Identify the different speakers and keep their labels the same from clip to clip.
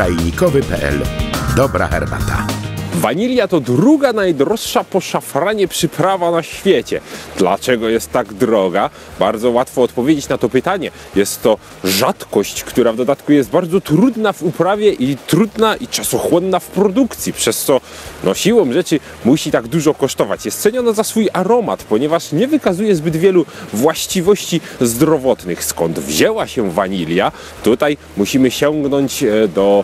Speaker 1: czajnikowy.pl. Dobra herbata.
Speaker 2: Wanilia to druga najdroższa po szafranie przyprawa na świecie. Dlaczego jest tak droga? Bardzo łatwo odpowiedzieć na to pytanie. Jest to rzadkość, która w dodatku jest bardzo trudna w uprawie i trudna i czasochłonna w produkcji, przez co siłą rzeczy musi tak dużo kosztować. Jest ceniona za swój aromat, ponieważ nie wykazuje zbyt wielu właściwości zdrowotnych. Skąd wzięła się wanilia? Tutaj musimy sięgnąć do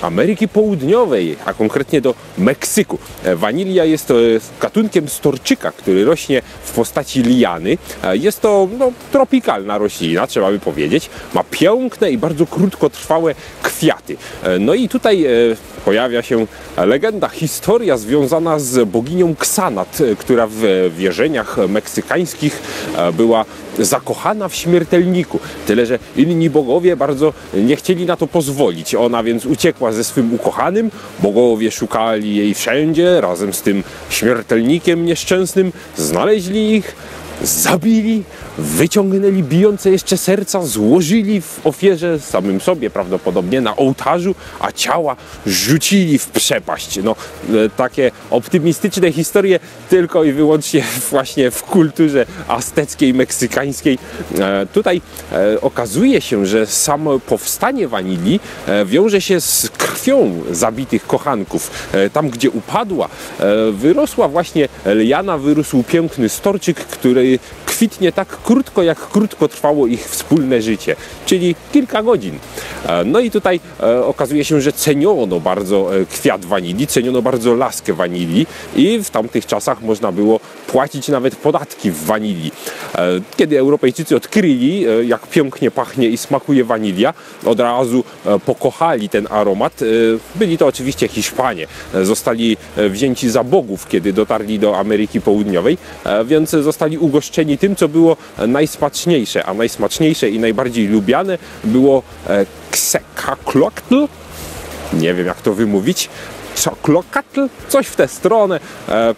Speaker 2: Ameryki Południowej, a konkretnie do Meksyku. Wanilia jest gatunkiem storczyka, który rośnie w postaci liany. Jest to tropikalna roślina, trzeba by powiedzieć. Ma piękne i bardzo krótkotrwałe kwiaty. No i tutaj pojawia się legenda, historia związana z boginią Xanat, która w wierzeniach meksykańskich była zakochana w śmiertelniku. Tyle że inni bogowie bardzo nie chcieli na to pozwolić. Ona więc uciekła ze swym ukochanym. Bogowie szukali jej wszędzie, razem z tym śmiertelnikiem nieszczęsnym. Znaleźli ich, zabili, wyciągnęli bijące jeszcze serca, złożyli w ofierze samym sobie prawdopodobnie na ołtarzu, a ciała rzucili w przepaść. Takie optymistyczne historie tylko i wyłącznie właśnie w kulturze azteckiej, meksykańskiej. Tutaj okazuje się, że samo powstanie wanilii wiąże się z krwią zabitych kochanków. Tam, gdzie upadła, wyrosła właśnie liana, wyrósł piękny storczyk, który kwitnie tak krótko, jak krótko trwało ich wspólne życie, czyli kilka godzin. No i tutaj okazuje się, że ceniono bardzo kwiat wanilii, ceniono bardzo laskę wanilii i w tamtych czasach można było płacić nawet podatki w wanilii. Kiedy Europejczycy odkryli, jak pięknie pachnie i smakuje wanilia, od razu pokochali ten aromat. Byli to oczywiście Hiszpanie. Zostali wzięci za bogów, kiedy dotarli do Ameryki Południowej, więc zostali ugoszczeni tym, co było najsmaczniejsze, a najsmaczniejsze i najbardziej lubiane było Quetzalcoatl. Nie wiem, jak to wymówić. Quetzalcoatl, coś w tę stronę.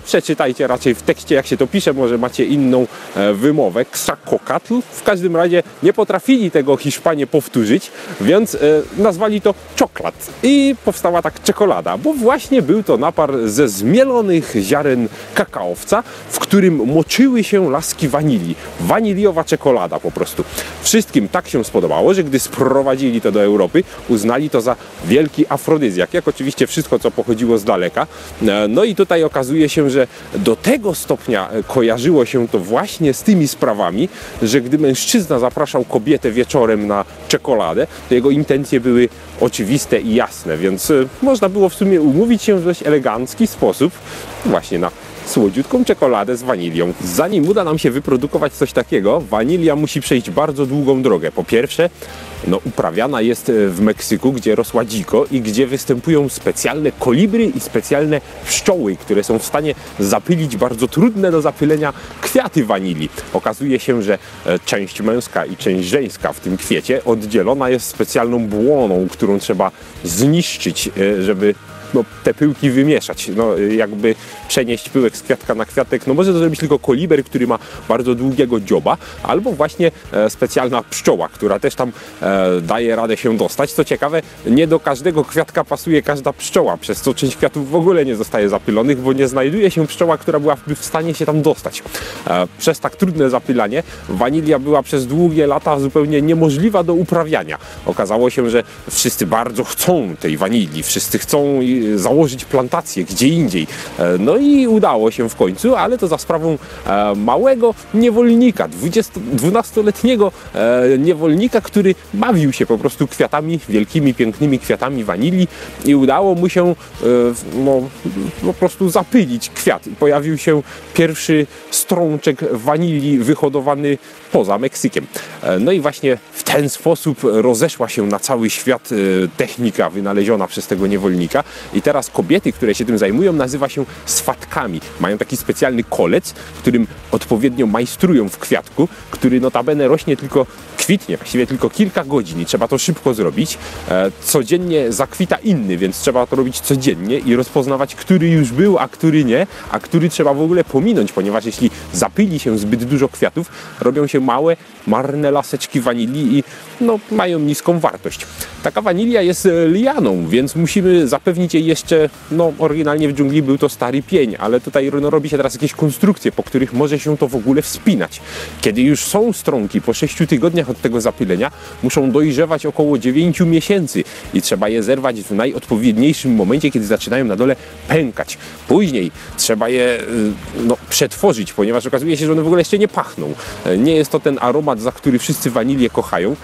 Speaker 2: Przeczytajcie raczej w tekście, jak się to pisze, może macie inną wymowę. Quetzalcoatl. W każdym razie nie potrafili tego Hiszpanie powtórzyć, więc nazwali to czoklat. I powstała tak czekolada, bo właśnie był to napar ze zmielonych ziaren kakaowca, w którym moczyły się laski wanilii. Waniliowa czekolada po prostu. Wszystkim tak się spodobało, że gdy sprowadzili to do Europy, uznali to za wielki afrodyzjak, jak oczywiście wszystko, co pochodziło z daleka. No i tutaj okazuje się, że do tego stopnia kojarzyło się to właśnie z tymi sprawami, że gdy mężczyzna zapraszał kobietę wieczorem na czekoladę, to jego intencje były oczywiste i jasne, więc można było w sumie umówić się w dość elegancki sposób właśnie na słodziutką czekoladę z wanilią. Zanim uda nam się wyprodukować coś takiego, wanilia musi przejść bardzo długą drogę. Po pierwsze, uprawiana jest w Meksyku, gdzie rosła dziko i gdzie występują specjalne kolibry i specjalne pszczoły, które są w stanie zapylić bardzo trudne do zapylenia kwiaty wanilii. Okazuje się, że część męska i część żeńska w tym kwiecie oddzielona jest specjalną błoną, którą trzeba zniszczyć, żeby te pyłki wymieszać, jakby przenieść pyłek z kwiatka na kwiatek. Może to zrobić tylko koliber, który ma bardzo długiego dzioba, albo właśnie specjalna pszczoła, która też tam daje radę się dostać. Co ciekawe, nie do każdego kwiatka pasuje każda pszczoła, przez co część kwiatów w ogóle nie zostaje zapylonych, bo nie znajduje się pszczoła, która byłaby w stanie się tam dostać. Przez tak trudne zapylanie wanilia była przez długie lata zupełnie niemożliwa do uprawiania. Okazało się, że wszyscy bardzo chcą tej wanilii, wszyscy chcą założyć plantację gdzie indziej. No i udało się w końcu, ale to za sprawą małego niewolnika, 12-letniego niewolnika, który bawił się po prostu kwiatami, wielkimi, pięknymi kwiatami wanilii i udało mu się po prostu zapylić kwiat. Pojawił się pierwszy strączek wanilii wyhodowany poza Meksykiem. No i właśnie w ten sposób rozeszła się na cały świat technika wynaleziona przez tego niewolnika i teraz kobiety, które się tym zajmują, nazywa się swatkami. Mają taki specjalny kolec, którym odpowiednio majstrują w kwiatku, który notabene rośnie tylko kwitnie, właściwie tylko kilka godzin i trzeba to szybko zrobić. Codziennie zakwita inny, więc trzeba to robić codziennie i rozpoznawać, który już był, a który nie, a który trzeba w ogóle pominąć, ponieważ jeśli zapyli się zbyt dużo kwiatów, robią się małe, marne laseczki wanilii i mają niską wartość. Taka wanilia jest lianą, więc musimy zapewnić jej jeszcze, oryginalnie w dżungli był to stary pień, ale tutaj robi się teraz jakieś konstrukcje, po których może się to w ogóle wspinać. Kiedy już są stronki, po 6 tygodniach od tego zapylenia, muszą dojrzewać około 9 miesięcy i trzeba je zerwać w najodpowiedniejszym momencie, kiedy zaczynają na dole pękać. Później trzeba je przetworzyć, ponieważ okazuje się, że one w ogóle jeszcze nie pachną. Nie jest to ten aromat, za który wszyscy wanilię kochają.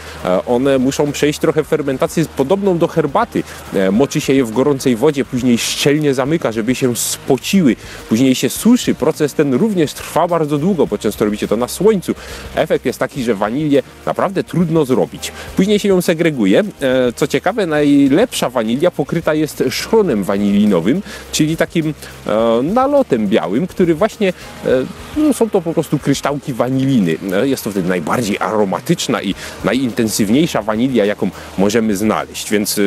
Speaker 2: One muszą przejść trochę fermentację podobną do herbaty. Moczy się je w gorącej wodzie, później szczelnie zamyka, żeby się spociły. Później się suszy. Proces ten również trwa bardzo długo, bo często robicie to na słońcu. Efekt jest taki, że wanilię naprawdę trudno zrobić. Później się ją segreguje. Co ciekawe, najlepsza wanilia pokryta jest szronem wanilinowym, czyli takim nalotem białym, który właśnie są to po prostu kryształki waniliny. Jest to wtedy najbardziej aromatyczna i najintensywniejsza wanilia, jaką możemy znaleźć, więc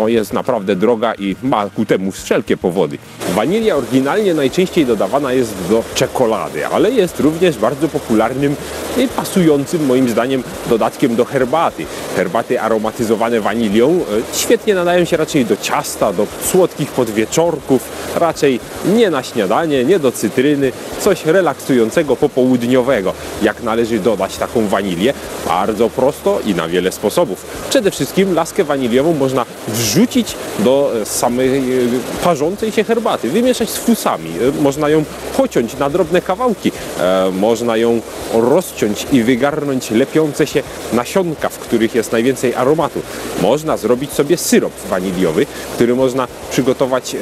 Speaker 2: jest naprawdę droga i ma ku temu wszelkie powody. Wanilia oryginalnie najczęściej dodawana jest do czekolady, ale jest również bardzo popularnym i pasującym moim zdaniem dodatkiem do herbaty. Herbaty aromatyzowane wanilią świetnie nadają się raczej do ciasta, do słodkich podwieczorków, raczej nie na śniadanie, nie do cytryny, coś relaksującego popołudniowego. Jak należy dodać taką wanilię? Bardzo prosto i na wiele sposobów. Przede wszystkim laskę waniliową można wrzucić do samej parzącej się herbaty, wymieszać z fusami. Można ją pociąć na drobne kawałki, można ją rozciąć i wygarnąć lepiące się nasionka, w których jest najwięcej aromatu. Można zrobić sobie syrop waniliowy, który można przygotować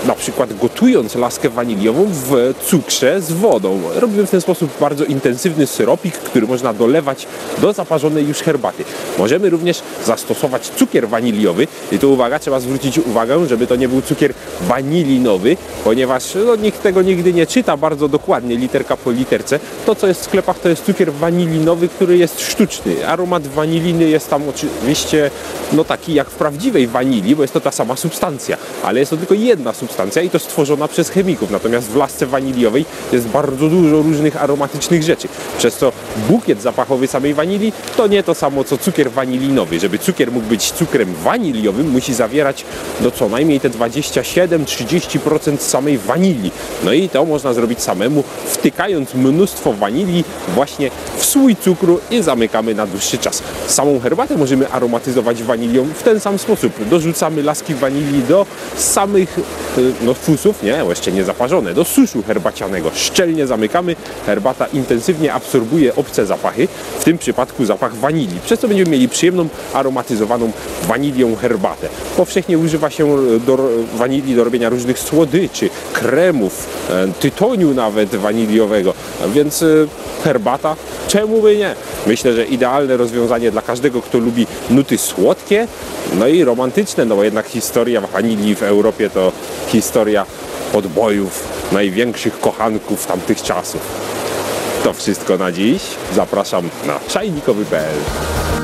Speaker 2: na przykład gotując laskę waniliową w cukrze z wodą. Robimy w ten sposób bardzo intensywny syropik, który można dolewać do zaparzonej już herbaty. Możemy również zastosować cukier waniliowy i tu uwaga, trzeba zwrócić uwagę, żeby to nie był cukier wanilinowy, ponieważ nikt tego nigdy nie czyta bardzo dokładnie, literka po literce. To, co jest w sklepach, to jest cukier wanilinowy, który jest sztuczny. Aromat waniliny jest tam oczywiście taki jak w prawdziwej wanilii, bo jest to ta sama substancja, ale jest to tylko jedna substancja i to stworzona przez chemików. Natomiast w lasce waniliowej jest bardzo dużo różnych aromatycznych rzeczy, przez co bukiet zapachowy samej wanilii to nie to samo co cukier wanilinowy. Żeby cukier mógł być cukrem waniliowym, musi zawierać co najmniej te 27-30% samej wanilii. I to można zrobić samemu, wtykając mnóstwo wanilii właśnie w słój cukru i zamykamy na dłuższy czas. Samą herbatę możemy aromatyzować wanilią w ten sam sposób. Dorzucamy laski wanilii do samych fusów, jeszcze nie zaparzone, do suszu herbacianego. Szczelnie zamykamy, herbata intensywnie absorbuje obce zapachy, w tym przypadku zapach wanilii, przez co będziemy mieli przyjemną, aromatyzowaną wanilią herbatę. Powszechnie używa się wanilii do robienia różnych słodyczy, kremów, tytoniu nawet waniliowego, więc herbata, czemu by nie? Myślę, że idealne rozwiązanie dla każdego, kto lubi nuty słodkie, i romantyczne, bo jednak historia wanilii w Europie to historia podbojów największych kochanków tamtych czasów. To wszystko na dziś. Zapraszam na czajnikowy.pl.